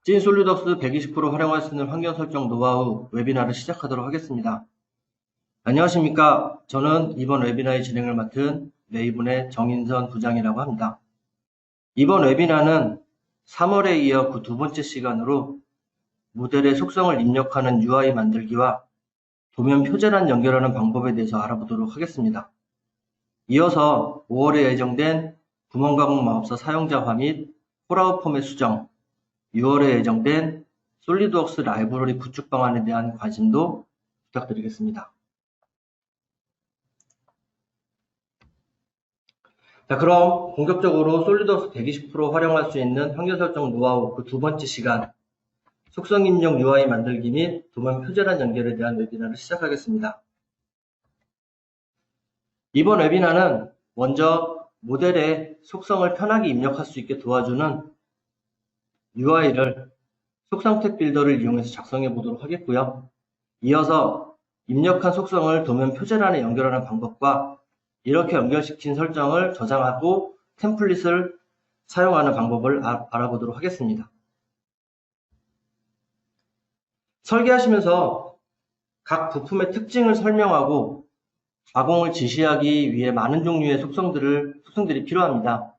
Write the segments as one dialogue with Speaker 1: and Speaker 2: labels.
Speaker 1: 찐 솔리드웍스 120% 활용할 수 있는 환경 설정 노하우 웨비나를 시작하도록 하겠습니다. 안녕하십니까. 저는 이번 웨비나의 진행을 맡은 네이븐의 정인선 부장이라고 합니다. 이번 웨비나는 3월에 이어 그 두 번째 시간으로 모델의 속성을 입력하는 UI 만들기와 도면 표제란 연결하는 방법에 대해서 알아보도록 하겠습니다. 이어서 5월에 예정된 구멍가공 마법사 사용자화 및 콜아웃 폼의 수정, 6월에 예정된 솔리드웍스 라이브러리 구축 방안에 대한 관심도 부탁드리겠습니다. 자, 그럼 본격적으로 솔리드웍스 120% 활용할 수 있는 환경 설정 노하우 그 두 번째 시간, 속성 입력 UI 만들기 및 도면 표제란 연결에 대한 웨비나를 시작하겠습니다. 이번 웨비나는 먼저 모델의 속성을 편하게 입력할 수 있게 도와주는 UI를 속성 탭 빌더를 이용해서 작성해 보도록 하겠고요. 이어서 입력한 속성을 도면 표제란에 연결하는 방법과 이렇게 연결시킨 설정을 저장하고 템플릿을 사용하는 방법을 알아보도록 하겠습니다. 설계하시면서 각 부품의 특징을 설명하고 가공을 지시하기 위해 많은 종류의 속성들이 필요합니다.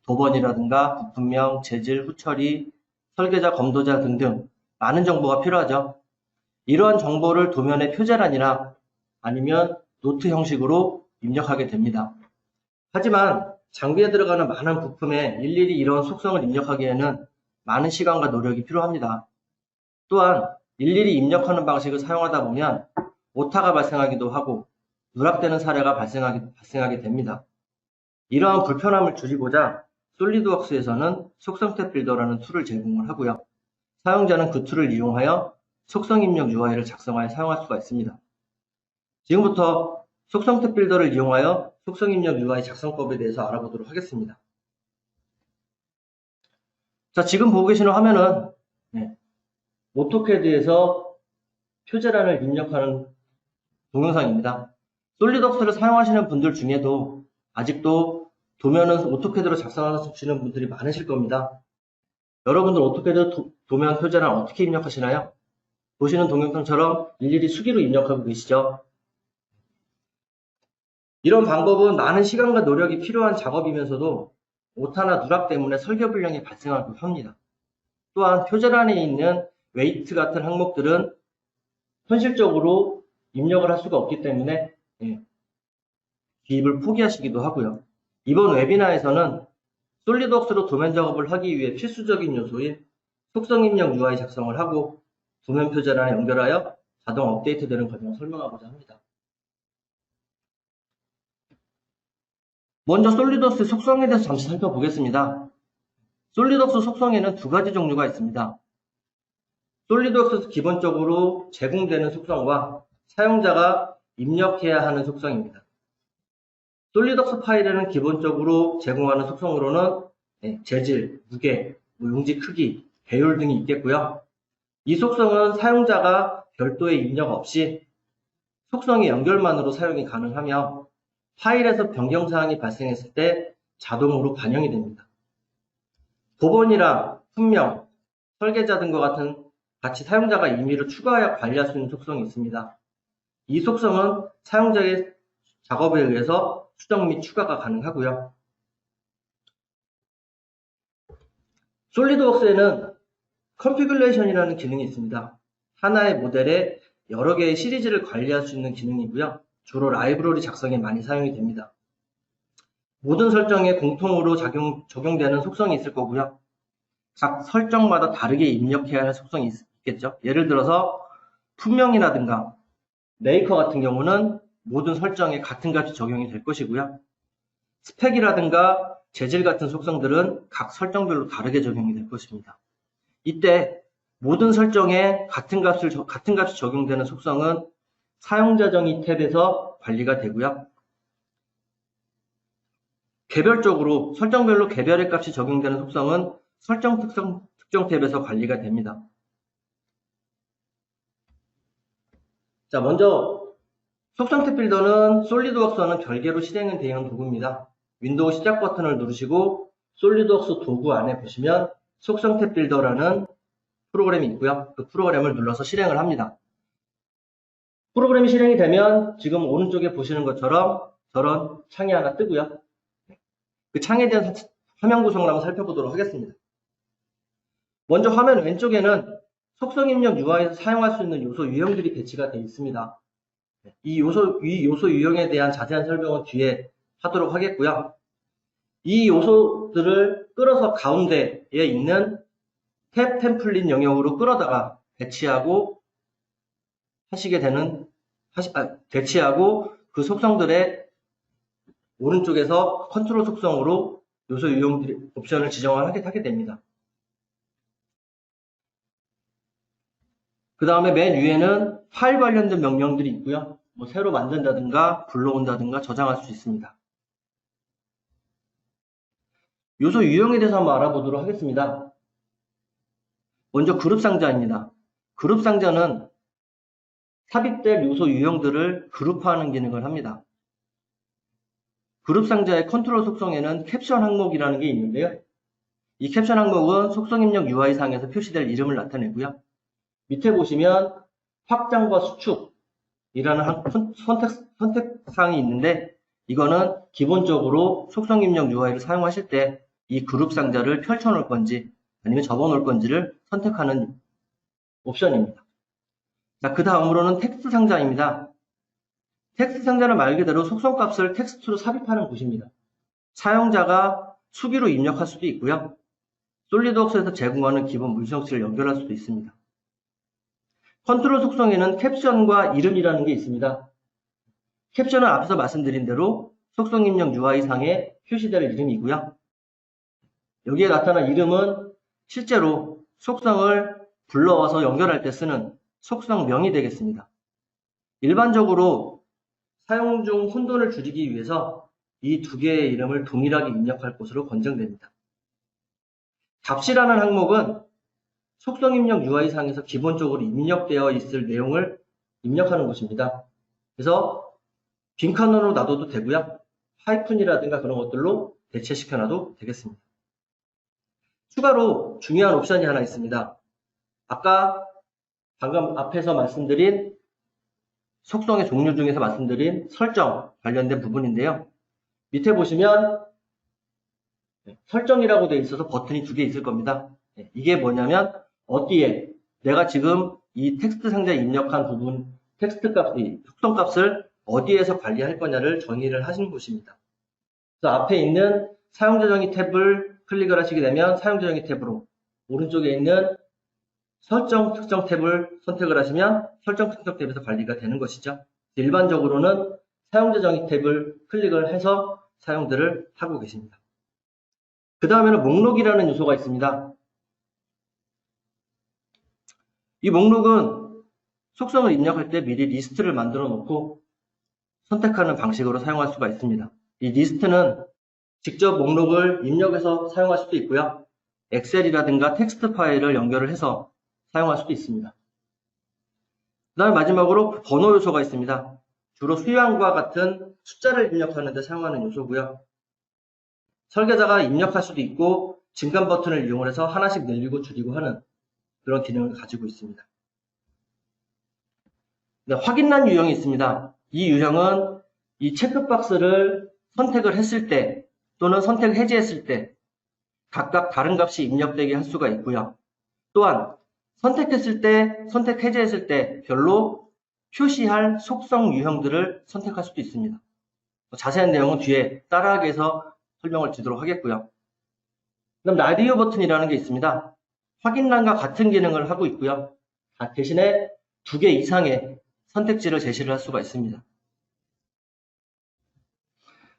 Speaker 1: 도번이라든가 부품명, 재질, 후처리, 설계자, 검도자 등등 많은 정보가 필요하죠. 이러한 정보를 도면의 표제란이나 아니면 노트 형식으로 입력하게 됩니다. 하지만 장비에 들어가는 많은 부품에 일일이 이런 속성을 입력하기에는 많은 시간과 노력이 필요합니다. 또한 일일이 입력하는 방식을 사용하다 보면 오타가 발생하기도 하고 누락되는 사례가 발생하게 됩니다. 이러한 불편함을 줄이고자 솔리드웍스에서는 속성 탭 빌더라는 툴을 제공을 하고요. 사용자는 그 툴을 이용하여 속성 입력 UI를 작성하여 사용할 수가 있습니다. 지금부터 속성 탭 빌더를 이용하여 속성 입력 UI 작성법에 대해서 알아보도록 하겠습니다. 자, 지금 보고 계시는 화면은 오토캐드에서 표제란을 입력하는 동영상입니다. 솔리드웍스를 사용하시는 분들 중에도 아직도 도면은 오토캐드로 작성하시는 분들이 많으실 겁니다. 여러분들 오토캐드 도면 표제란 어떻게 입력하시나요? 보시는 동영상처럼 일일이 수기로 입력하고 계시죠? 이런 방법은 많은 시간과 노력이 필요한 작업이면서도 오타나 누락 때문에 설계 불량이 발생하기도 합니다. 또한 표제란에 있는 웨이트 같은 항목들은 현실적으로 입력을 할 수가 없기 때문에 기입을 포기하시기도 하고요. 이번 웨비나에서는 솔리드웍스로 도면 작업을 하기 위해 필수적인 요소인 속성 입력 UI 작성을 하고 도면 표제란에 연결하여 자동 업데이트되는 과정을 설명하고자 합니다. 먼저 솔리드웍스 속성에 대해서 잠시 살펴보겠습니다. 솔리드웍스 속성에는 두 가지 종류가 있습니다. 솔리드웍스에서 기본적으로 제공되는 속성과 사용자가 입력해야 하는 속성입니다. 솔리드웍스 파일에는 기본적으로 제공하는 속성으로는 재질, 무게, 용지 크기, 배율 등이 있겠고요. 이 속성은 사용자가 별도의 입력 없이 속성의 연결만으로 사용이 가능하며 파일에서 변경사항이 발생했을 때 자동으로 반영이 됩니다. 도번이랑 품명, 설계자 등과 같이 사용자가 임의로 추가하여 관리할 수 있는 속성이 있습니다. 이 속성은 사용자의 작업에 의해서 수정 및 추가가 가능하고요. 솔리드웍스에는 컨피규레이션이라는 기능이 있습니다. 하나의 모델에 여러 개의 시리즈를 관리할 수 있는 기능이고요. 주로 라이브러리 작성에 많이 사용이 됩니다. 모든 설정에 공통으로 적용되는 속성이 있을 거고요. 각 설정마다 다르게 입력해야 할 속성이 있겠죠. 예를 들어서 품명이라든가 메이커 같은 경우는 모든 설정에 같은 값이 적용이 될 것이고요. 스펙이라든가 재질 같은 속성들은 각 설정별로 다르게 적용이 될 것입니다. 이때 모든 설정에 같은 값이 적용되는 속성은 사용자 정의 탭에서 관리가 되고요. 개별적으로 설정별로 개별의 값이 적용되는 속성은 설정 특정 탭에서 관리가 됩니다. 자, 먼저 속성 탭 빌더는 솔리드웍스와는 별개로 실행이 되는 도구입니다. 윈도우 시작 버튼을 누르시고 솔리드웍스 도구 안에 보시면 속성 탭 빌더라는 프로그램이 있고요. 그 프로그램을 눌러서 실행을 합니다. 프로그램이 실행이 되면 지금 오른쪽에 보시는 것처럼 저런 창이 하나 뜨고요. 그 창에 대한 화면 구성을 한번 살펴보도록 하겠습니다. 먼저 화면 왼쪽에는 속성 입력 UI에서 사용할 수 있는 요소 유형들이 배치가 되어 있습니다. 이 요소 유형에 대한 자세한 설명은 뒤에 하도록 하겠고요. 이 요소들을 끌어서 가운데에 있는 탭 템플릿 영역으로 끌어다가 배치하고 배치하고 그 속성들의 오른쪽에서 컨트롤 속성으로 요소 유형들의 옵션을 지정을 하게 됩니다. 그 다음에 맨 위에는 파일 관련된 명령들이 있고요. 뭐 새로 만든다든가 불러온다든가 저장할 수 있습니다. 요소 유형에 대해서 한번 알아보도록 하겠습니다. 먼저 그룹 상자입니다. 그룹 상자는 삽입될 요소 유형들을 그룹화하는 기능을 합니다. 그룹 상자의 컨트롤 속성에는 캡션 항목이라는 게 있는데요. 이 캡션 항목은 속성 입력 UI상에서 표시될 이름을 나타내고요. 밑에 보시면 확장과 수축이라는 선택사항이 있는데 이거는 기본적으로 속성 입력 UI를 사용하실 때 이 그룹 상자를 펼쳐 놓을 건지 아니면 접어 놓을 건지를 선택하는 옵션입니다. 자, 그 다음으로는 텍스트 상자입니다. 텍스트 상자는 말 그대로 속성 값을 텍스트로 삽입하는 곳입니다. 사용자가 수기로 입력할 수도 있고요. 솔리드웍스에서 제공하는 기본 물정치를 연결할 수도 있습니다. 컨트롤 속성에는 캡션과 이름이라는 게 있습니다. 캡션은 앞에서 말씀드린 대로 속성 입력 UI상에 표시될 이름이고요. 여기에 나타난 이름은 실제로 속성을 불러와서 연결할 때 쓰는 속성명이 되겠습니다. 일반적으로 사용 중 혼돈을 줄이기 위해서 이 두 개의 이름을 동일하게 입력할 것으로 권장됩니다. 값이라는 항목은 속성 입력 UI상에서 기본적으로 입력되어 있을 내용을 입력하는 곳입니다. 그래서 빈칸으로 놔둬도 되고요. 하이픈이라든가 그런 것들로 대체시켜 놔도 되겠습니다. 추가로 중요한 옵션이 하나 있습니다. 아까 방금 앞에서 말씀드린 속성의 종류 중에서 말씀드린 설정 관련된 부분인데요. 밑에 보시면 설정이라고 되어 있어서 버튼이 두 개 있을 겁니다. 이게 뭐냐면 어디에 내가 지금 이 텍스트 상자에 입력한 부분 텍스트 값, 속성 값을 어디에서 관리할 거냐를 정의를 하시는 곳입니다. 그래서 앞에 있는 사용자 정의 탭을 클릭을 하시게 되면 사용자 정의 탭으로 오른쪽에 있는 설정 특정 탭을 선택을 하시면 설정 특정 탭에서 관리가 되는 것이죠. 일반적으로는 사용자 정의 탭을 클릭을 해서 사용들을 하고 계십니다. 그 다음에는 목록이라는 요소가 있습니다. 이 목록은 속성을 입력할 때 미리 리스트를 만들어 놓고 선택하는 방식으로 사용할 수가 있습니다. 이 리스트는 직접 목록을 입력해서 사용할 수도 있고요. 엑셀이라든가 텍스트 파일을 연결을 해서 사용할 수도 있습니다. 그 다음에 마지막으로 번호 요소가 있습니다. 주로 수량과 같은 숫자를 입력하는 데 사용하는 요소고요. 설계자가 입력할 수도 있고 증감 버튼을 이용해서 하나씩 늘리고 줄이고 하는 그런 기능을 가지고 있습니다. 네, 확인란 유형이 있습니다. 이 유형은 이 체크박스를 선택을 했을 때 또는 선택 해제했을 때 각각 다른 값이 입력되게 할 수가 있고요. 또한 선택했을 때, 선택 해제했을 때 별로 표시할 속성 유형들을 선택할 수도 있습니다. 자세한 내용은 뒤에 따라하기에서 설명을 드리도록 하겠고요. 그다음 라디오 버튼이라는 게 있습니다. 확인란과 같은 기능을 하고 있고요. 대신에 2개 이상의 선택지를 제시를 할 수가 있습니다.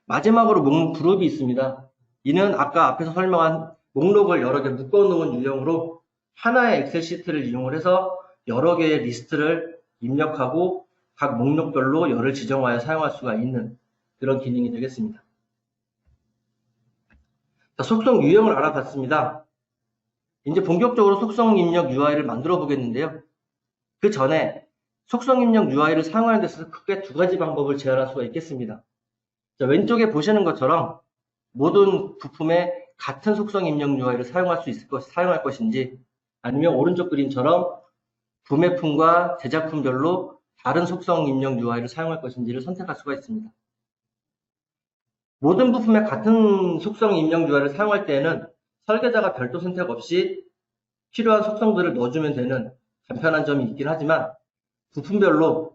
Speaker 1: 마지막으로 목록 그룹이 있습니다. 이는 아까 앞에서 설명한 목록을 여러 개 묶어놓은 유형으로 하나의 엑셀 시트를 이용을 해서 여러 개의 리스트를 입력하고 각 목록별로 열을 지정하여 사용할 수가 있는 그런 기능이 되겠습니다. 자, 속성 유형을 알아봤습니다. 이제 본격적으로 속성 입력 UI를 만들어 보겠는데요. 그 전에 속성 입력 UI를 사용하는 데 있어서 크게 2가지 방법을 제안할 수가 있겠습니다. 자, 왼쪽에 보시는 것처럼 모든 부품에 같은 속성 입력 UI를 사용할 것인지 아니면 오른쪽 그림처럼 구매품과 제작품별로 다른 속성 입력 UI를 사용할 것인지를 선택할 수가 있습니다. 모든 부품에 같은 속성 입력 UI를 사용할 때에는 설계자가 별도 선택 없이 필요한 속성들을 넣어주면 되는 간편한 점이 있긴 하지만 부품별로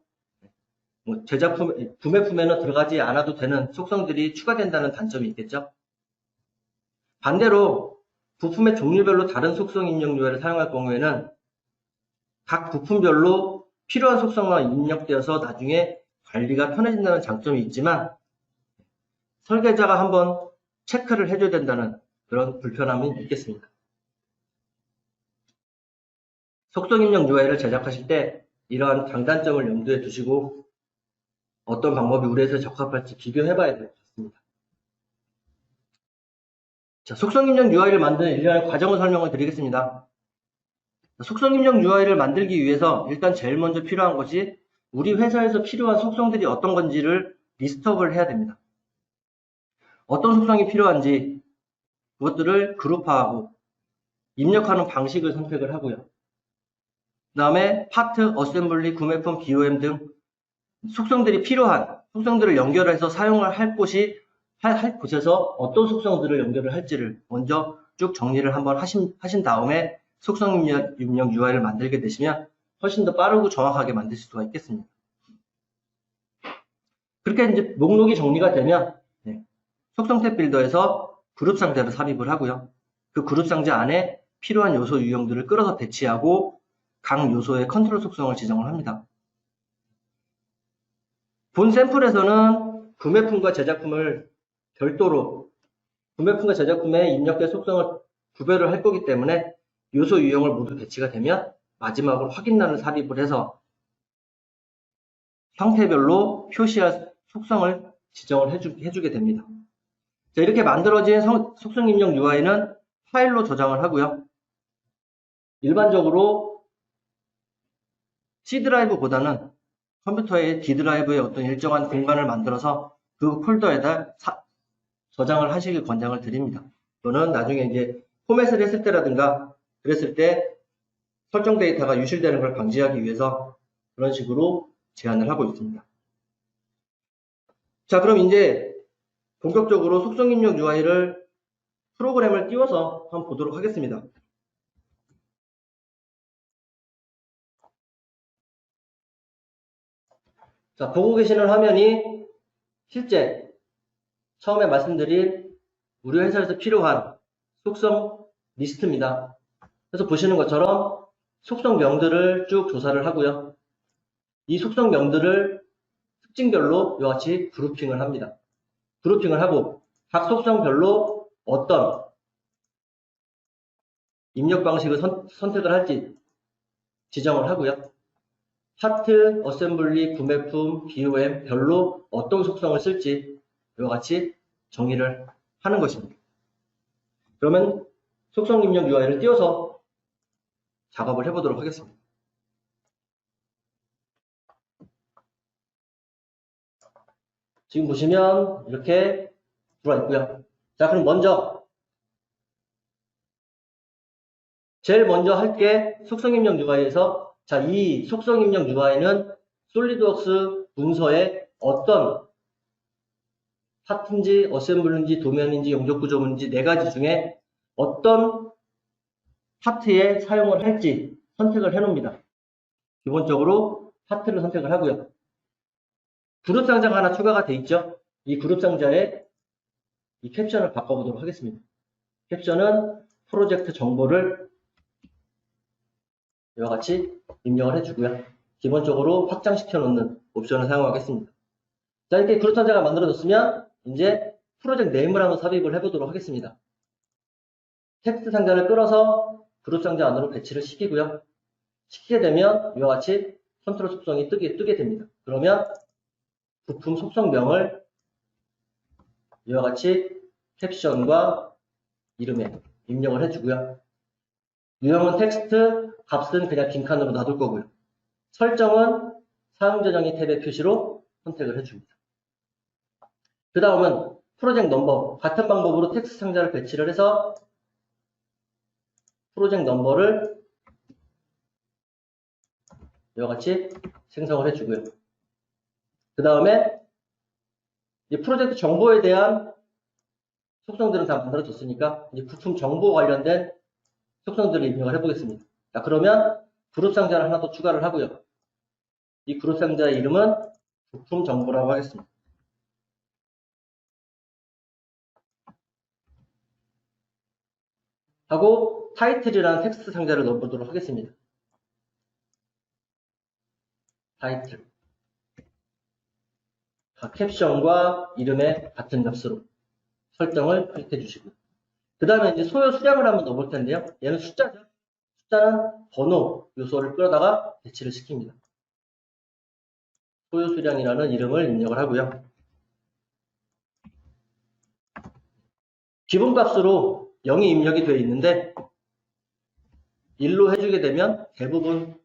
Speaker 1: 구매품에는 들어가지 않아도 되는 속성들이 추가된다는 단점이 있겠죠. 반대로 부품의 종류별로 다른 속성 입력 UI를 사용할 경우에는 각 부품별로 필요한 속성만 입력되어서 나중에 관리가 편해진다는 장점이 있지만 설계자가 한번 체크를 해줘야 된다는 그런 불편함이 있겠습니다. 속성 입력 UI를 제작하실 때 이러한 장단점을 염두에 두시고 어떤 방법이 우리 회사에 적합할지 비교해 봐야 될 것 같습니다. 자, 속성 입력 UI를 만드는 일련의 과정을 설명을 드리겠습니다. 속성 입력 UI를 만들기 위해서 일단 제일 먼저 필요한 것이 우리 회사에서 필요한 속성들이 어떤 건지를 리스트업을 해야 됩니다. 어떤 속성이 필요한지 그것들을 그룹화하고 입력하는 방식을 선택을 하고요. 그 다음에 파트, 어셈블리, 구매품, BOM 등 속성들이 필요한 속성들을 연결해서 사용을 할 곳에서 어떤 속성들을 연결을 할지를 먼저 쭉 정리를 한번 하신 다음에 속성 입력 UI를 만들게 되시면 훨씬 더 빠르고 정확하게 만드실 수가 있겠습니다. 그렇게 이제 목록이 정리가 되면 속성 탭 빌더에서 그룹 상자를 삽입을 하고요. 그 그룹 상자 안에 필요한 요소 유형들을 끌어서 배치하고 각 요소의 컨트롤 속성을 지정을 합니다. 본 샘플에서는 구매품과 제작품을 별도로 구매품과 제작품의 입력된 속성을 구별을 할 거기 때문에 요소 유형을 모두 배치가 되면 마지막으로 확인란을 삽입을 해서 형태별로 표시할 속성을 지정을 해주게 됩니다. 자, 이렇게 만들어진 속성 입력 UI는 파일로 저장을 하고요. 일반적으로 C 드라이브보다는 컴퓨터의 D 드라이브에 어떤 일정한 공간을 만들어서 그 폴더에다 저장을 하시길 권장을 드립니다. 또는 나중에 이제 포맷을 했을 때라든가 그랬을 때 설정 데이터가 유실되는 걸 방지하기 위해서 그런 식으로 제안을 하고 있습니다. 자, 그럼 이제 본격적으로 속성 입력 UI를 프로그램을 띄워서 한번 보도록 하겠습니다. 자, 보고 계시는 화면이 실제 처음에 말씀드린 우리 회사에서 필요한 속성 리스트입니다. 그래서 보시는 것처럼 속성명들을 쭉 조사를 하고요. 이 속성명들을 특징별로 이와 같이 그룹핑을 합니다. 그룹핑을 하고 각 속성별로 어떤 입력 방식을 선택을 할지 지정을 하고요. 파트, 어셈블리, 구매품, BOM 별로 어떤 속성을 쓸지 이와 같이 정의를 하는 것입니다. 그러면 속성 입력 UI를 띄워서 작업을 해보도록 하겠습니다. 지금 보시면 이렇게 들어와 있고요. 자, 그럼 먼저 제일 먼저 할 게 속성 입력 UI에서 자, 이 속성 입력 UI는 솔리드웍스 문서에 어떤 파트인지 어셈블리인지 도면인지 용접 구조물인지 네 가지 중에 어떤 파트에 사용을 할지 선택을 해 놓습니다. 기본적으로 파트를 선택을 하고요. 그룹 상자가 하나 추가가 돼 있죠. 이 그룹 상자에 이 캡션을 바꿔보도록 하겠습니다. 캡션은 프로젝트 정보를 이와 같이 입력을 해주고요. 기본적으로 확장시켜 놓는 옵션을 사용하겠습니다. 자, 이렇게 그룹 상자가 만들어졌으면 이제 프로젝트 네임을 한번 삽입을 해보도록 하겠습니다. 텍스트 상자를 끌어서 그룹 상자 안으로 배치를 시키고요. 시키게 되면 이와 같이 컨트롤 속성이 뜨게 됩니다. 그러면 부품 속성명을 이와 같이 캡션과 이름에 입력을 해주고요. 유형은 텍스트, 값은 그냥 빈칸으로 놔둘 거고요. 설정은 사용자 정의 탭의 표시로 선택을 해줍니다. 그 다음은 프로젝트 넘버, 같은 방법으로 텍스트 상자를 배치를 해서 프로젝트 넘버를 이와 같이 생성을 해주고요. 그 다음에 이 프로젝트 정보에 대한 속성들은 다 만들어졌으니까 이제 부품 정보 관련된 속성들을 입력을 해보겠습니다. 자, 그러면 그룹 상자를 하나 더 추가를 하고요. 이 그룹 상자의 이름은 부품 정보라고 하겠습니다. 하고 타이틀이라는 텍스트 상자를 넣어보도록 하겠습니다. 타이틀. 캡션과 이름의 같은 값으로 설정을 클릭해 주시고요. 그 다음에 이제 소요 수량을 한번 넣어볼 텐데요. 얘는 숫자죠. 숫자는 번호 요소를 끌어다가 배치를 시킵니다. 소요 수량이라는 이름을 입력을 하고요. 기본값으로 0이 입력이 되어 있는데 1로 해주게 되면 대부분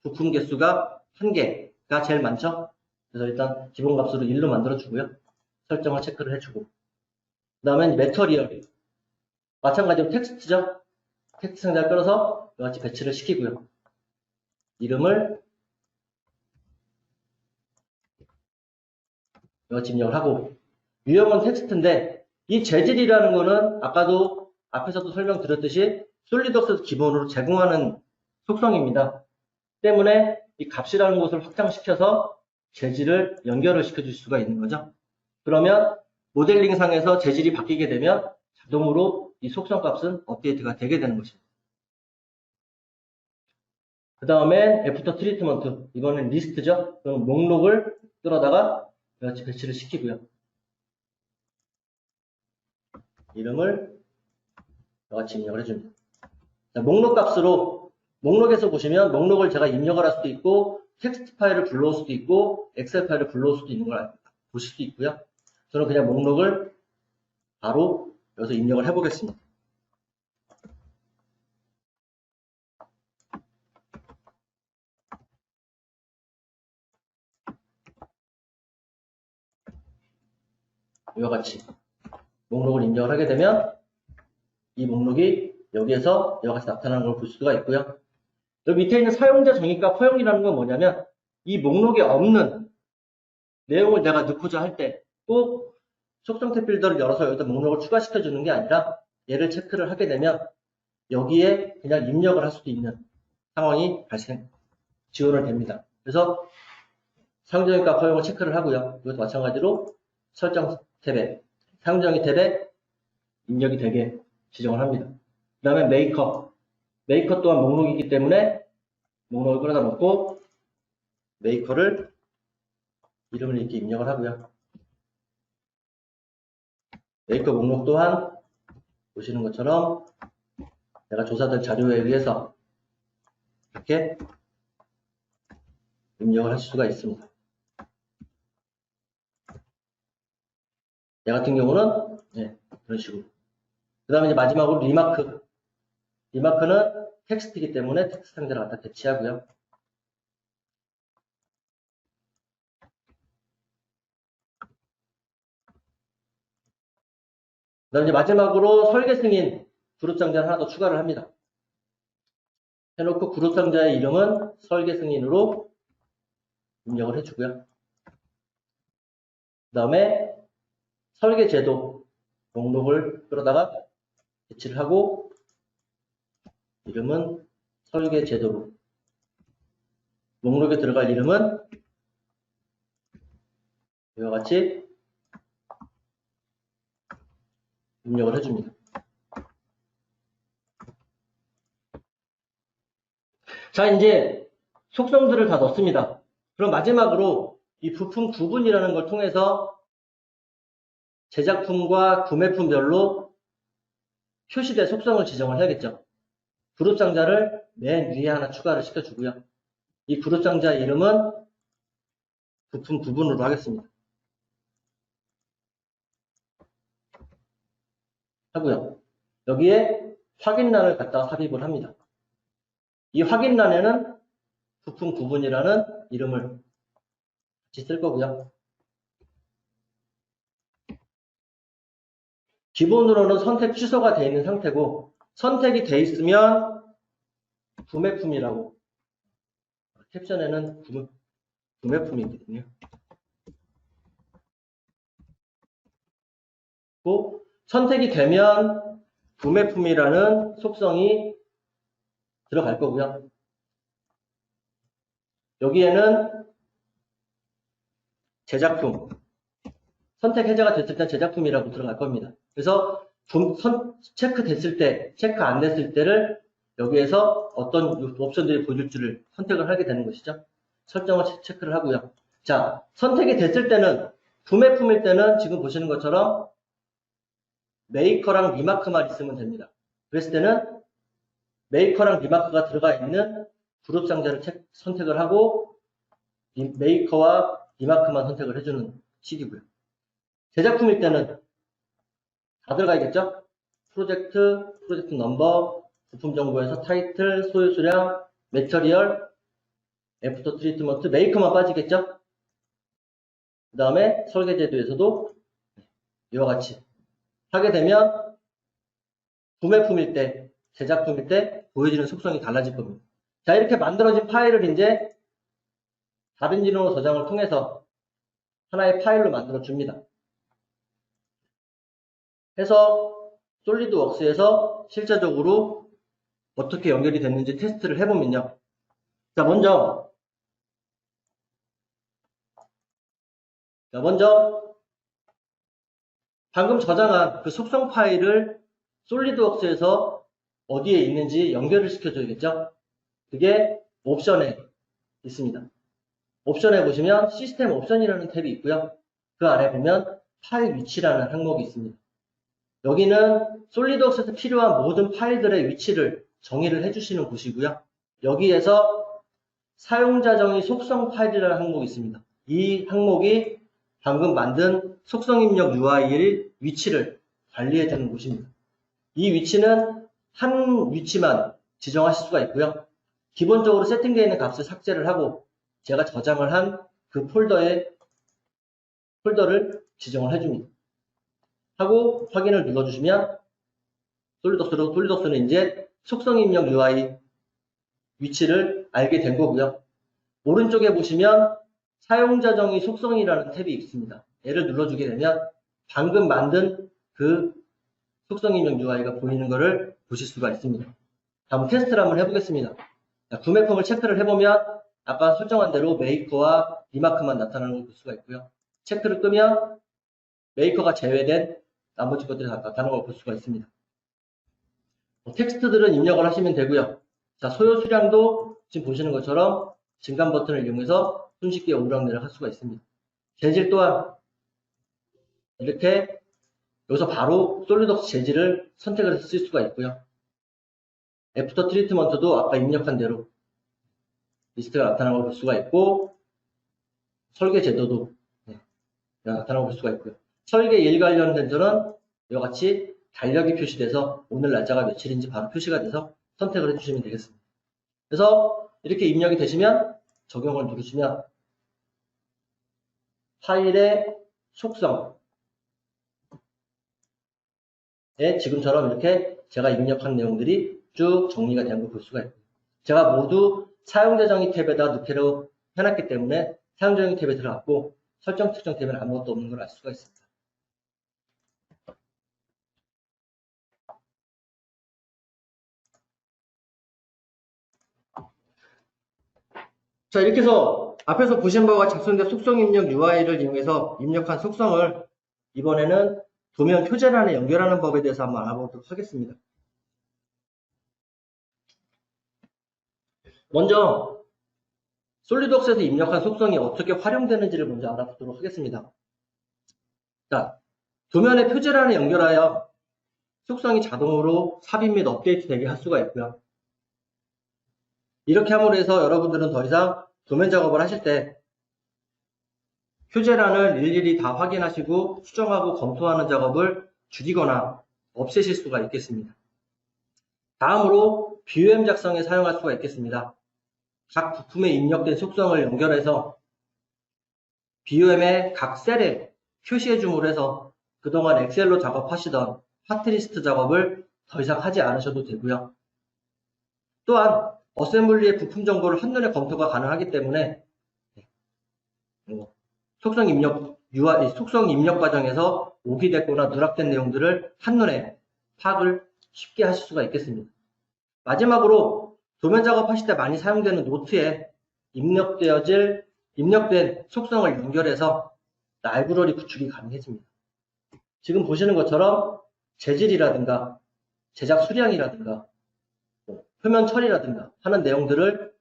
Speaker 1: 부품 개수가 1개가 제일 많죠. 그래서 일단 기본값으로 1로 만들어주고요. 설정을 체크를 해주고 그 다음에 매터리얼 마찬가지로 텍스트죠. 텍스트 상자를 끌어서 이같이 배치를 시키고요. 이름을 이같이 입력을 하고 유형은 텍스트인데 이 재질이라는 거는 아까도 앞에서도 설명드렸듯이 솔리드웍스 기본으로 제공하는 속성입니다. 때문에 이 값이라는 것을 확장시켜서 재질을 연결을 시켜줄 수가 있는 거죠. 그러면 모델링 상에서 재질이 바뀌게 되면 자동으로 이 속성 값은 업데이트가 되게 되는 것입니다. 그 다음에 애프터 트리트먼트, 이번엔 리스트죠. 그럼 목록을 끌어다가 이같이 배치를 시키고요. 이름을 이같이 입력을 해줍니다. 자, 목록 값으로 목록에서 보시면 목록을 제가 입력을 할 수도 있고 텍스트 파일을 불러올 수도 있고 엑셀 파일을 불러올 수도 있는 걸 보실 수 있고요. 저는 그냥 목록을 바로 여기서 입력을 해보겠습니다. 이와 같이 목록을 입력을 하게 되면 이 목록이 여기에서 이와 같이 나타나는 걸 볼 수가 있고요. 여기 밑에 있는 사용자 정의값 허용이라는 건 뭐냐면 이 목록에 없는 내용을 내가 넣고자 할 때 꼭 속성 탭 빌더를 열어서 여기다 목록을 추가시켜 주는 게 아니라 얘를 체크를 하게 되면 여기에 그냥 입력을 할 수도 있는 상황이 지원을 됩니다. 그래서 사용자 정의값 허용을 체크를 하고요. 이것도 마찬가지로 설정 탭에 사용자 정의 탭에 입력이 되게 지정을 합니다. 그 다음에 메이커 또한 목록이기 때문에 목록을 끌어다 놓고 메이커를 이름을 이렇게 입력을 하고요. 메이커 목록 또한 보시는 것처럼 내가 조사된 자료에 의해서 이렇게 입력을 할 수가 있습니다. 얘 같은 경우는 이런 식으로. 그 다음에 이제 마지막으로 리마크. 리마크는 텍스트이기 때문에 텍스트 상자를 갖다 배치하고요. 그 다음에 이제 마지막으로 설계 승인 그룹 상자를 하나 더 추가를 합니다. 해놓고 그룹 상자의 이름은 설계 승인으로 입력을 해주고요. 그 다음에 설계 제도 목록을 끌어다가 배치를 하고 이름은 설계 제도로 목록에 들어갈 이름은 이와 같이 입력을 해줍니다. 자, 이제 속성들을 다 넣습니다. 그럼 마지막으로 이 부품 구분이라는 걸 통해서 제작품과 구매품별로 표시될 속성을 지정을 해야겠죠. 그룹 상자를 맨 위에 하나 추가를 시켜주고요. 이 그룹 상자 이름은 부품 구분으로 하겠습니다. 하고요. 여기에 확인란을 갖다가 삽입을 합니다. 이 확인란에는 부품 구분이라는 이름을 같이 쓸 거고요. 기본으로는 선택 취소가 되어 있는 상태고 선택이 되어 있으면 구매품이라고 캡션에는 구매품이거든요. 또 선택이 되면 구매품이라는 속성이 들어갈 거고요. 여기에는 제작품, 선택 해제가 됐을 때 제작품이라고 들어갈 겁니다. 그래서 체크 됐을 때, 체크 안 됐을 때를 여기에서 어떤 옵션들이 보여줄지를 선택을 하게 되는 것이죠. 설정을 체크를 하고요. 자, 선택이 됐을 때는, 구매품일 때는 지금 보시는 것처럼 메이커랑 리마크만 있으면 됩니다. 그랬을 때는 메이커랑 리마크가 들어가 있는 그룹 상자를 선택을 하고 메이커와 리마크만 선택을 해주는 식이고요. 제작품일 때는 다 들어가야겠죠? 프로젝트 넘버, 부품 정보에서 타이틀, 소요 수량, 매터리얼, 애프터 트리트먼트, 메이커만 빠지겠죠? 그 다음에 설계 제도에서도 이와 같이 하게 되면 구매품일 때, 제작품일 때 보여지는 속성이 달라질 겁니다. 자, 이렇게 만들어진 파일을 이제 다른 진호 저장을 통해서 하나의 파일로 만들어 줍니다. 해서 솔리드웍스에서 실제적으로 어떻게 연결이 됐는지 테스트를 해보면요. 자, 먼저 방금 저장한 그 속성 파일을 솔리드웍스에서 어디에 있는지 연결을 시켜줘야겠죠? 그게 옵션에 있습니다. 옵션에 보시면 시스템 옵션이라는 탭이 있고요. 그 아래 보면 파일 위치라는 항목이 있습니다. 여기는 솔리드웍스에서 필요한 모든 파일들의 위치를 정의를 해주시는 곳이고요. 여기에서 사용자 정의 속성 파일이라는 항목이 있습니다. 이 항목이 방금 만든 속성 입력 UI의 위치를 관리해주는 곳입니다. 이 위치는 한 위치만 지정하실 수가 있고요. 기본적으로 세팅되어 있는 값을 삭제를 하고 제가 저장을 한 그 폴더를 지정을 해줍니다. 하고 확인을 눌러주시면 솔리드웍스는 이제 속성 입력 UI 위치를 알게 된 거고요. 오른쪽에 보시면 사용자 정의 속성이라는 탭이 있습니다. 얘를 눌러주게 되면 방금 만든 그 속성 입력 UI가 보이는 것을 보실 수가 있습니다. 다음 테스트를 한번 해보겠습니다. 자, 구매품을 체크를 해보면 아까 설정한 대로 메이커와 리마크만 나타나는 걸 볼 수가 있고요. 체크를 끄면 메이커가 제외된 나머지 것들이 다 나타나는 걸 볼 수가 있습니다. 텍스트들은 입력을 하시면 되고요. 자, 소요 수량도 지금 보시는 것처럼 증감 버튼을 이용해서 손쉽게 오르락내리락 할 수가 있습니다. 재질 또한 이렇게 여기서 바로 솔리드웍스 재질을 선택을 해서 쓸 수가 있고요. 애프터 트리트먼트도 아까 입력한 대로 리스트가 나타나는 걸 볼 수가 있고 설계 제도도 나타나는 걸 볼 수가 있고요. 설계 일 관련된 점은 이와 같이 달력이 표시돼서 오늘 날짜가 며칠인지 바로 표시가 돼서 선택을 해주시면 되겠습니다. 그래서 이렇게 입력이 되시면 적용을 누르시면 파일의 속성에 지금처럼 이렇게 제가 입력한 내용들이 쭉 정리가 된 걸 볼 수가 있고요. 제가 모두 사용자 정의 탭에다 넣기로 해놨기 때문에 사용자 정의 탭에 들어갔고 설정 특정 탭에는 아무것도 없는 걸 알 수가 있습니다. 자, 이렇게 해서 앞에서 보신 바와 작성된 속성 입력 UI를 이용해서 입력한 속성을 이번에는 도면 표제란에 연결하는 법에 대해서 한번 알아보도록 하겠습니다. 먼저 솔리드웍스에서 입력한 속성이 어떻게 활용되는지를 먼저 알아보도록 하겠습니다. 자, 도면의 표제란에 연결하여 속성이 자동으로 삽입 및 업데이트 되게 할 수가 있고요. 이렇게 함으로 해서 여러분들은 더 이상 도면 작업을 하실 때 표제란을 일일이 다 확인하시고 수정하고 검토하는 작업을 줄이거나 없애실 수가 있겠습니다. 다음으로 BOM 작성에 사용할 수가 있겠습니다. 각 부품에 입력된 속성을 연결해서 BOM의 각 셀에 표시해 줌으로 해서 그동안 엑셀로 작업하시던 파트리스트 작업을 더 이상 하지 않으셔도 되고요. 또한 어셈블리의 부품 정보를 한눈에 검토가 가능하기 때문에 속성 입력 과정에서 오기됐거나 누락된 내용들을 한눈에 파악을 쉽게 하실 수가 있겠습니다. 마지막으로 도면 작업하실 때 많이 사용되는 노트에 입력된 속성을 연결해서 라이브러리 구축이 가능해집니다. 지금 보시는 것처럼 재질이라든가 제작 수량이라든가 표면 처리라든가 하는 내용들을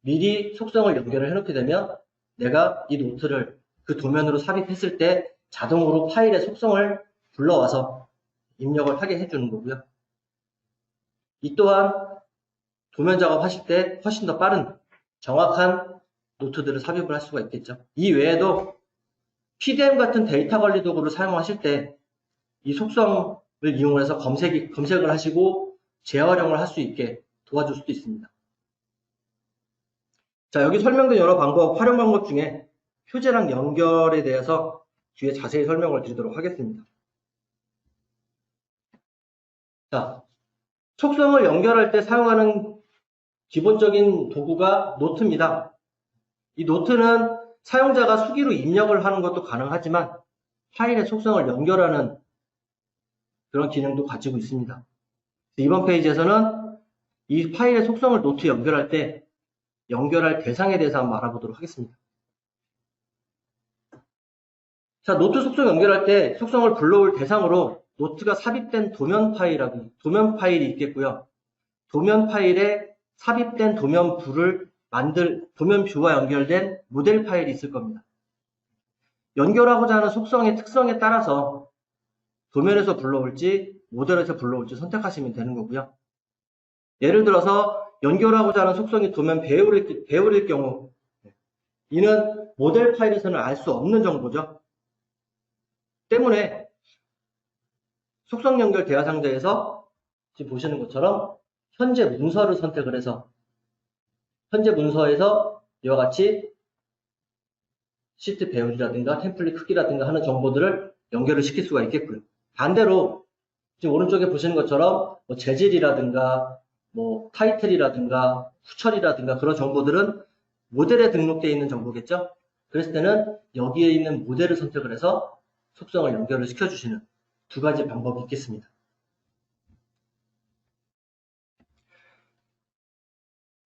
Speaker 1: 미리 속성을 연결을 해놓게 되면 내가 이 노트를 그 도면으로 삽입했을 때 자동으로 파일의 속성을 불러와서 입력을 하게 해주는 거고요. 이 또한 도면 작업하실 때 훨씬 더 빠른 정확한 노트들을 삽입을 할 수가 있겠죠. 이 외에도 PDM 같은 데이터 관리 도구를 사용하실 때 이 속성을 이용해서 검색을 하시고 재활용을 할 수 있게 도와줄 수도 있습니다. 자, 여기 설명된 여러 활용 방법 중에 표제랑 연결에 대해서 뒤에 자세히 설명을 드리도록 하겠습니다. 자, 속성을 연결할 때 사용하는 기본적인 도구가 노트입니다. 이 노트는 사용자가 수기로 입력을 하는 것도 가능하지만 파일의 속성을 연결하는 그런 기능도 가지고 있습니다. 이번 페이지에서는 이 파일의 속성을 노트에 연결할 때 연결할 대상에 대해서 한번 알아보도록 하겠습니다. 자, 노트 속성 연결할 때 속성을 불러올 대상으로 노트가 삽입된 도면 파일이 있겠고요. 도면 파일에 삽입된 도면 뷰와 연결된 모델 파일이 있을 겁니다. 연결하고자 하는 속성의 특성에 따라서 도면에서 불러올지 모델에서 불러올지 선택하시면 되는 거고요. 예를 들어서 연결하고자 하는 속성이 도면 배열일 경우 이는 모델 파일에서는 알 수 없는 정보죠. 때문에 속성 연결 대화 상자에서 지금 보시는 것처럼 현재 문서를 선택을 해서 현재 문서에서 이와 같이 시트 배열이라든가 템플릿 크기라든가 하는 정보들을 연결을 시킬 수가 있겠고요. 반대로 지금 오른쪽에 보시는 것처럼 재질이라든가 타이틀이라든가 후처리라든가 그런 정보들은 모델에 등록되어 있는 정보겠죠. 그랬을 때는 여기에 있는 모델을 선택을 해서 속성을 연결을 시켜주시는 두 가지 방법이 있겠습니다.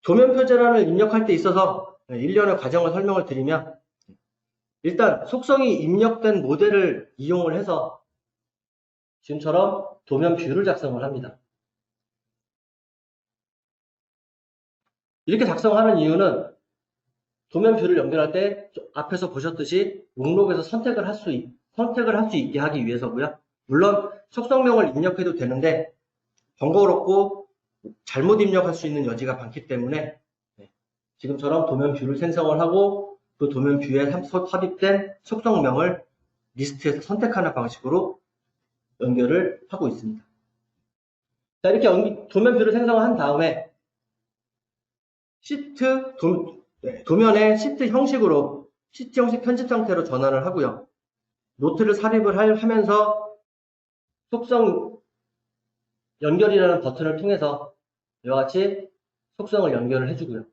Speaker 1: 도면 표제란을 입력할 때 있어서 일련의 과정을 설명을 드리면 일단 속성이 입력된 모델을 이용을 해서 지금처럼 도면 뷰를 작성을 합니다. 이렇게 작성하는 이유는 도면 뷰를 연결할 때 앞에서 보셨듯이 목록에서 선택을 할 수 있게 하기 위해서고요. 물론 속성명을 입력해도 되는데 번거롭고 잘못 입력할 수 있는 여지가 많기 때문에 지금처럼 도면 뷰를 생성을 하고 그 도면 뷰에 삽입된 속성명을 리스트에서 선택하는 방식으로 연결을 하고 있습니다. 자, 이렇게 도면 뷰를 생성한 다음에 도면의 시트 형식 편집 형태로 전환을 하고요. 노트를 삽입을 하면서 속성 연결이라는 버튼을 통해서 이와 같이 속성을 연결을 해주고요.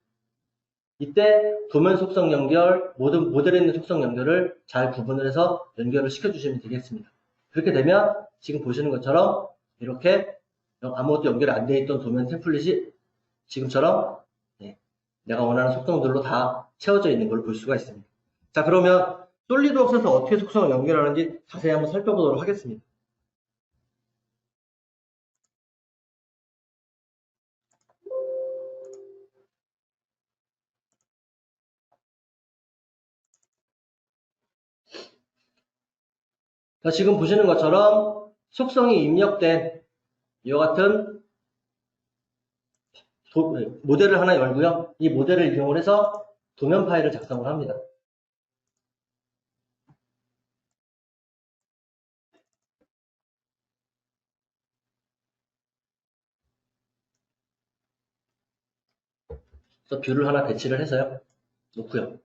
Speaker 1: 이때 도면 속성 연결, 모델에 있는 속성 연결을 잘 구분을 해서 연결을 시켜주시면 되겠습니다. 그렇게 되면 지금 보시는 것처럼 이렇게 아무것도 연결이 안 되어 있던 도면 템플릿이 지금처럼 내가 원하는 속성들로 다 채워져 있는 걸 볼 수가 있습니다. 자, 그러면 솔리드웍스에서 어떻게 속성을 연결하는지 자세히 한번 살펴보도록 하겠습니다. 자, 지금 보시는 것처럼 속성이 입력된 이와 같은 모델을 하나 열고요. 이 모델을 이용을 해서 도면 파일을 작성을 합니다. 그래서 뷰를 하나 배치를 해서요. 놓고요.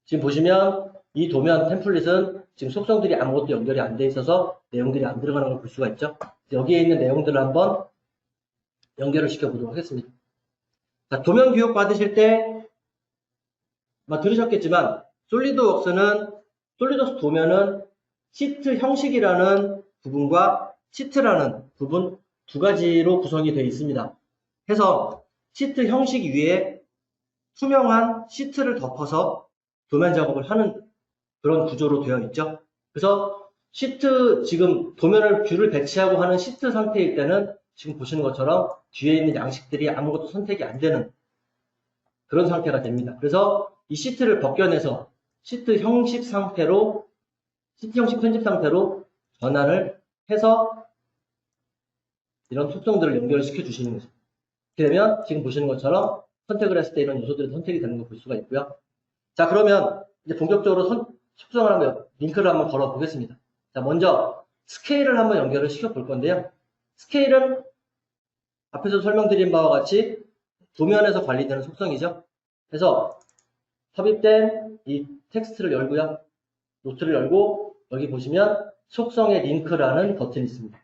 Speaker 1: 지금 보시면 이 도면 템플릿은 지금 속성들이 아무것도 연결이 안 돼 있어서 내용들이 안 들어가는 걸 볼 수가 있죠. 여기에 있는 내용들을 한번 연결을 시켜보도록 하겠습니다. 자, 도면 교육 받으실 때 들으셨겠지만 솔리드웍스 도면은 시트 형식이라는 부분과 시트라는 부분 두 가지로 구성이 되어 있습니다. 해서 시트 형식 위에 투명한 시트를 덮어서 도면 작업을 하는 그런 구조로 되어 있죠. 그래서 지금 뷰를 배치하고 하는 시트 상태일 때는 지금 보시는 것처럼 뒤에 있는 양식들이 아무것도 선택이 안 되는 그런 상태가 됩니다. 그래서 이 시트를 벗겨내서 시트 형식 편집 상태로 전환을 해서 이런 속성들을 연결시켜 주시는 거죠. 이렇게 되면 지금 보시는 것처럼 선택을 했을 때 이런 요소들이 선택이 되는 걸 볼 수가 있고요. 자, 그러면 이제 본격적으로 속성을 한번 링크를 한번 걸어 보겠습니다. 자, 먼저 스케일을 한번 연결을 시켜 볼 건데요. 스케일은 앞에서 설명드린 바와 같이 도면에서 관리되는 속성이죠. 그래서 삽입된 이 텍스트를 열고요. 노트를 열고 여기 보시면 속성의 링크라는 버튼이 있습니다.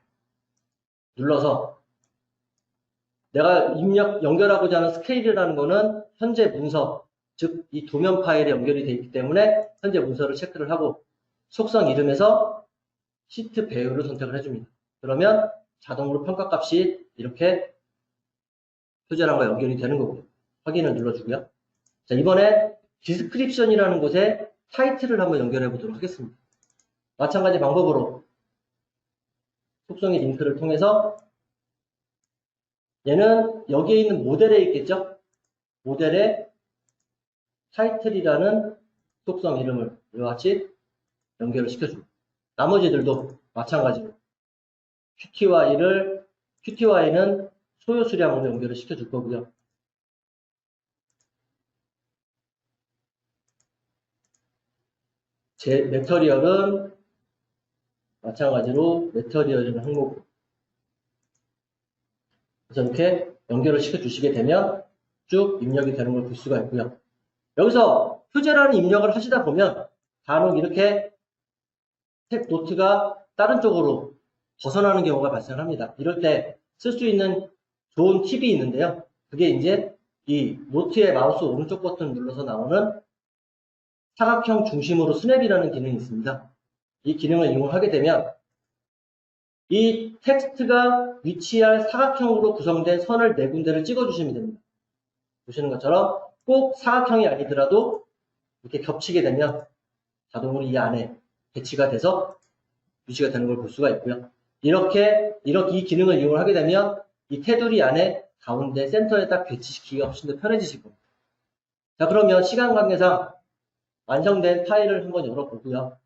Speaker 1: 눌러서 내가 연결하고자 하는 스케일이라는 거는 현재 문서, 즉 이 도면 파일에 연결이 되어 있기 때문에 현재 문서를 체크를 하고 속성 이름에서 시트 배열을 선택을 해줍니다. 그러면 자동으로 평가값이 이렇게 표제란과 연결이 되는 거고요. 확인을 눌러주고요. 자, 이번에 디스크립션이라는 곳에 타이틀을 한번 연결해 보도록 하겠습니다. 마찬가지 방법으로 속성의 링크를 통해서 얘는 여기에 있는 모델에 있겠죠? 모델에 타이틀이라는 속성 이름을 이와 같이 연결을 시켜줍니다. 나머지들도 마찬가지로 qty는 소요 수량으로 연결을 시켜줄 거고요. 매터리얼은 마찬가지로 매터리얼이라는 항목으로 그래서 이렇게 연결을 시켜주시게 되면 쭉 입력이 되는 걸 볼 수가 있고요. 여기서 표제라는 입력을 하시다 보면 간혹 이렇게 탭 노트가 다른 쪽으로 벗어나는 경우가 발생합니다. 이럴 때 쓸 수 있는 좋은 팁이 있는데요. 그게 이제 이 노트의 마우스 오른쪽 버튼 눌러서 나오는 사각형 중심으로 스냅이라는 기능이 있습니다. 이 기능을 이용하게 되면 이 텍스트가 위치할 사각형으로 구성된 선을 4군데를 찍어주시면 됩니다. 보시는 것처럼 꼭 사각형이 아니더라도 이렇게 겹치게 되면 자동으로 이 안에 배치가 돼서 유지가 되는 걸 볼 수가 있고요. 이렇게 이 기능을 이용하게 되면 이 테두리 안에 가운데 센터에 딱 배치시키기가 훨씬 더 편해지실 겁니다. 자, 그러면 시간 관계상 완성된 파일을 한번 열어보고요.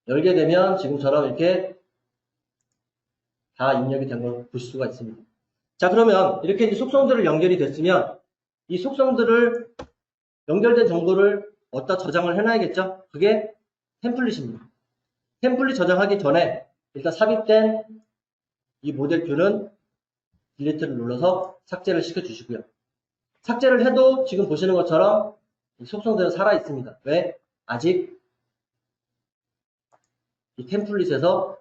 Speaker 1: 열게 되면 지금처럼 이렇게 다 입력이 된 걸 볼 수가 있습니다. 자, 그러면 이렇게 이제 속성들을 연결이 됐으면 이 속성들을 연결된 정보를 어디다 저장을 해놔야겠죠? 그게 템플릿입니다. 템플릿 저장하기 전에 일단 삽입된 이 모델 뷰는 딜리트를 눌러서 삭제를 시켜주시고요. 삭제를 해도 지금 보시는 것처럼 이 속성들은 살아있습니다. 왜? 아직 이 템플릿에서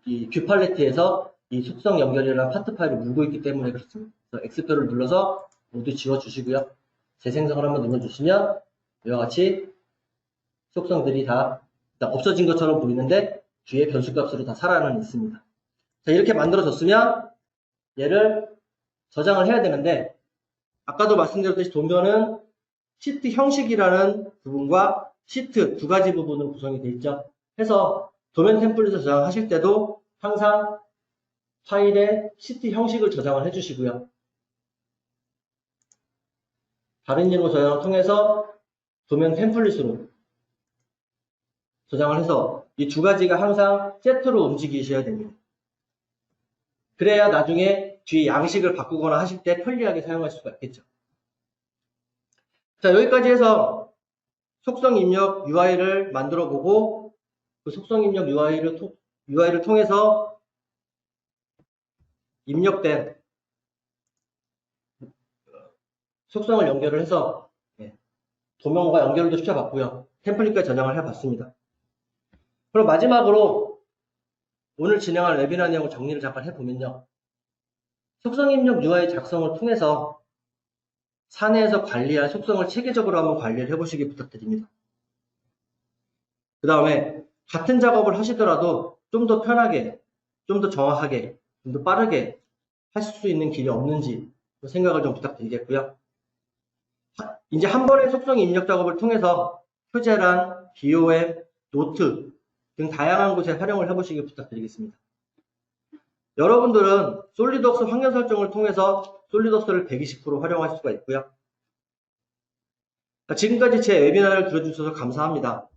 Speaker 1: 이 뷰 팔레트에서 이 속성 연결이라는 파트 파일을 물고 있기 때문에 그렇습니다. 그래서 X표를 눌러서 모두 지워주시고요. 재생성을 한번 눌러주시면 이와 같이 속성들이 다 없어진 것처럼 보이는데 뒤에 변수값으로 다 살아는 있습니다. 자, 이렇게 만들어졌으면 얘를 저장을 해야 되는데 아까도 말씀드렸듯이 도면은 시트 형식이라는 부분과 시트 두 가지 부분으로 구성이 되어 있죠. 그래서 도면 템플릿을 저장하실 때도 항상 파일에 시트 형식을 저장을 해주시고요. 다른 예로 저장을 통해서 도면 템플릿으로 저장을 해서 이 두 가지가 항상 세트로 움직이셔야 됩니다. 그래야 나중에 뒤에 양식을 바꾸거나 하실 때 편리하게 사용할 수가 있겠죠. 자, 여기까지 해서 속성 입력 UI를 만들어 보고 그 속성 입력 UI를 통해서 입력된 속성을 연결을 해서 도면과 연결도 시켜봤고요. 템플릿까지 저장을 해봤습니다. 그럼 마지막으로 오늘 진행할 웨비나 내용을 정리를 잠깐 해보면요. 속성 입력 UI 작성을 통해서 사내에서 관리할 속성을 체계적으로 한번 관리를 해보시기 부탁드립니다. 그 다음에 같은 작업을 하시더라도 좀 더 편하게, 좀 더 정확하게, 좀 더 빠르게 하실 수 있는 길이 없는지 생각을 좀 부탁드리겠고요. 이제 한 번의 속성 입력 작업을 통해서 표제란, BOM, 노트 등 다양한 곳에 활용을 해보시기 부탁드리겠습니다. 여러분들은 솔리드웍스 확률 설정을 통해서 솔리드웍스를 120% 활용할 수가 있고요. 지금까지 제 웨비나를 들어주셔서 감사합니다.